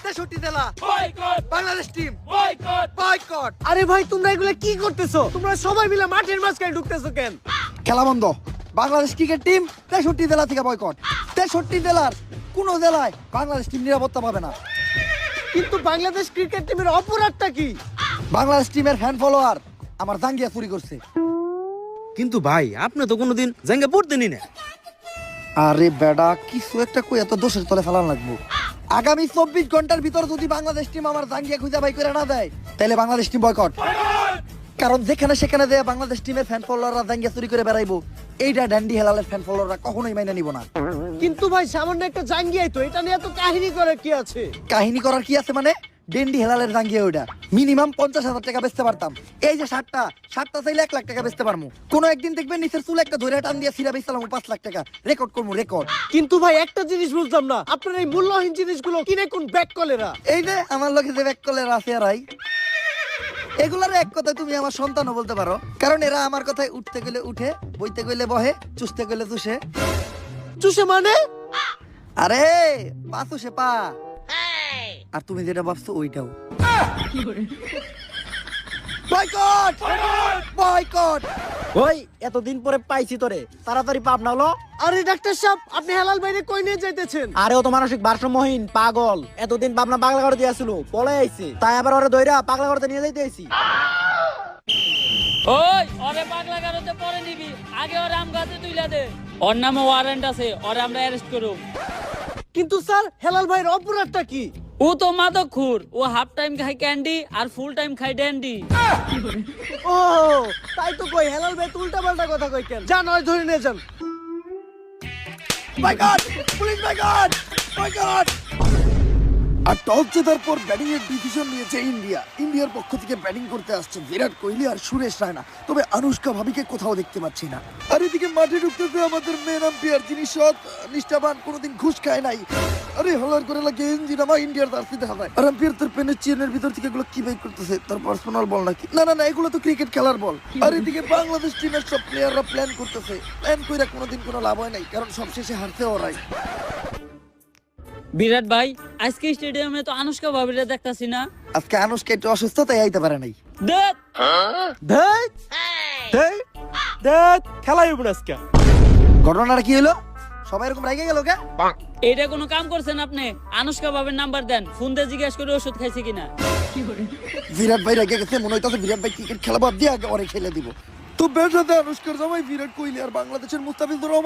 63 জেলা boycott Bangladesh team boycott boycott. আরে ভাই তোমরা এগুলা কি করতেছো? তোমরা সবাই মিলে মাঠের মাঝখানে ঢুকতেছো কেন? খেলা বন্ধ। বাংলাদেশ ক্রিকেট টিম 63 জেলা থেকে বয়কট। 63 জেলার কোন জেলায় বাংলাদেশ টিম নিরাপত্তা পাবে না। কিন্তু বাংলাদেশ ক্রিকেট টিমের অপরাধটা কি? বাংলাদেশ টিমের ফ্যান ফলোয়ার আমার জাঙ্গিয়া চুরি করছে। কিন্তু ভাই আপনি তো কোনোদিন জাঙ্গা পড়তেনি না। আরে বেডা কিছু একটা কই এত দোষের তলে ফেলান লাগবো। আগামী 24 ঘন্টার ভিতর যদি বাংলাদেশ টিম আমার জাঙ্গিয়া খুঁজে বাই করে না দেয় তাহলে বাংলাদেশ টিম বয়কট। কারণ যেখানে সেখানে দেয়া বাংলাদেশ টিমের ফ্যান ফলোয়াররা জাঙ্গিয়া চুরি করে বেড়াইবো, এইটা ড্যান্ডি হেলালের ফ্যান ফলোয়াররা কখনোই মাইনা নিব না। কিন্তু ভাই সামান্য একটা জাঙ্গিয়াই তো, এটা নিয়ে এত কাহিনী করে কি আছে? কাহিনী করার কি আছে মানে? ডেন্ডি হেলালের জাঙ্গিয়া ওইটা মিনিমাম 50,000 টাকা বেচতে পারতাম। এই যে শার্টটা চাইলে 1 লাখ টাকা বেচতে পারবো। কোনো একদিন দেখবেন নিচের চুল একটা ধরে টান দিয়ে সিরা বেচলাম 5 লাখ টাকা, রেকর্ড করবো রেকর্ড। কিন্তু ভাই একটা জিনিস বুঝলাম না, আপনার এই মূল্যহীন জিনিসগুলো কিনে কোন ব্যাক কলেরা? এই যে আমার লোকে যে ব্যাক কলের আছে আরাই, এগুলার এক কথায় তুমি আমার সন্তানও বলতে পারো। কারণ এরা আমার কথায় উঠতে গেলে উঠে, বইতে গেলে বহে, চুষতে গেলে চুষে। চুষে মানে? আরে পা চুষে পা। আর তুমি যেটা ভাবছো ওইটাও। Boycott boycott. ওই এতদিন পরে পাইছি তোরে, তাড়াতাড়ি পাপ না হলো। আরে ডাক্তার সাহেব, আপনি হেলাল বাইরে কই নিয়ে যাইতেছেন? আরে ও তো মানসিক ভারসাম্যহীন পাগল, এতদিন পাবনা পাগলা করে দিয়েছিল, পলে আইছে, তাই আবার ওরে দইরা পাগলা করতে নিয়ে যাইতে আইছি। ওই ওরে পাগলা গারোতে পরে নিবি, আগে ওর আম গাছে তুইলা দে। ওর নামে ওয়ারেন্ট আছে, ওরে আমরা অ্যারেস্ট করব। কিন্তু স্যার হেলাল ভাইয়ের অপরাধটা কি? ও তো মাদকখোর, ও হাফ টাইম খায় ক্যান্ডি আর ফুল টাইম খায় ড্যান্ডি। ও তাই তো কই, হেলাল ভাই উল্টা পাল্টা কথা কই কেন? যান ওই ধরে নিয়ে যান। Boycott police boycott boycott. আর টস জেতার পর ব্যাটিং এর ডিসিশন নিয়েছে ইন্ডিয়ার পক্ষ থেকে ব্যাটিং করতে আসছে বিরাট কোহলি আর সুরেশ রায়না। তবে আনুষ্কা ভাবিকে কোথাও দেখতে পাচ্ছি না। আর এদিকে মাঠে ঢুকতেছে আমাদের মেন আম্পায়ার, যিনি সৎ নিষ্ঠাবান, কোনোদিন ঘুষ খায় নাই। আরে হলার করে লাগে ইঞ্জিন আমার ইন্ডিয়ার জার্সিতে হারায়। আর আম্পায়ার তার পেনের চেনের ভিতর থেকে এগুলো কি বের করতেছে? তার পার্সোনাল বল নাকি? না না না, এগুলো তো ক্রিকেট খেলার বল। আর এদিকে বাংলাদেশ টিমের সব প্লেয়াররা প্ল্যান করতেছে। প্ল্যান কইরা কোনোদিন কোনো লাভ হয় নাই, কারণ সবশেষে হারতে ওরাই। বিরাট ভাই, আজকে স্টেডিয়ামে তো আনুষ্কা ভাবিরে দেখতাছি না। আজকে আনুষ্কা একটু অসুস্থ, তাই আইতে পারে নাই। দেখ দেখ দেখ দেখ খেলাই হবে না আজকে। ঘটনাটা কি হলো? সবাই এরকম রেগে গেল কে? এটা কোনো কাম করছেন আপনি? আনুষ্কা ভাবির নাম্বার দেন, ফোন দিয়ে জিজ্ঞেস করে ওষুধ খাইছে কিনা। বিরাট ভাই রেগে গেছে, মনে হইতাছে বিরাট ভাই ক্রিকেট খেলা বাদ দিয়ে আগে ওরে খেলে দিব। তো ব্যাট হাতে আনুষ্কার জামাই বিরাট কোহলি আর বাংলাদেশের মুস্তাফিজুর রহমান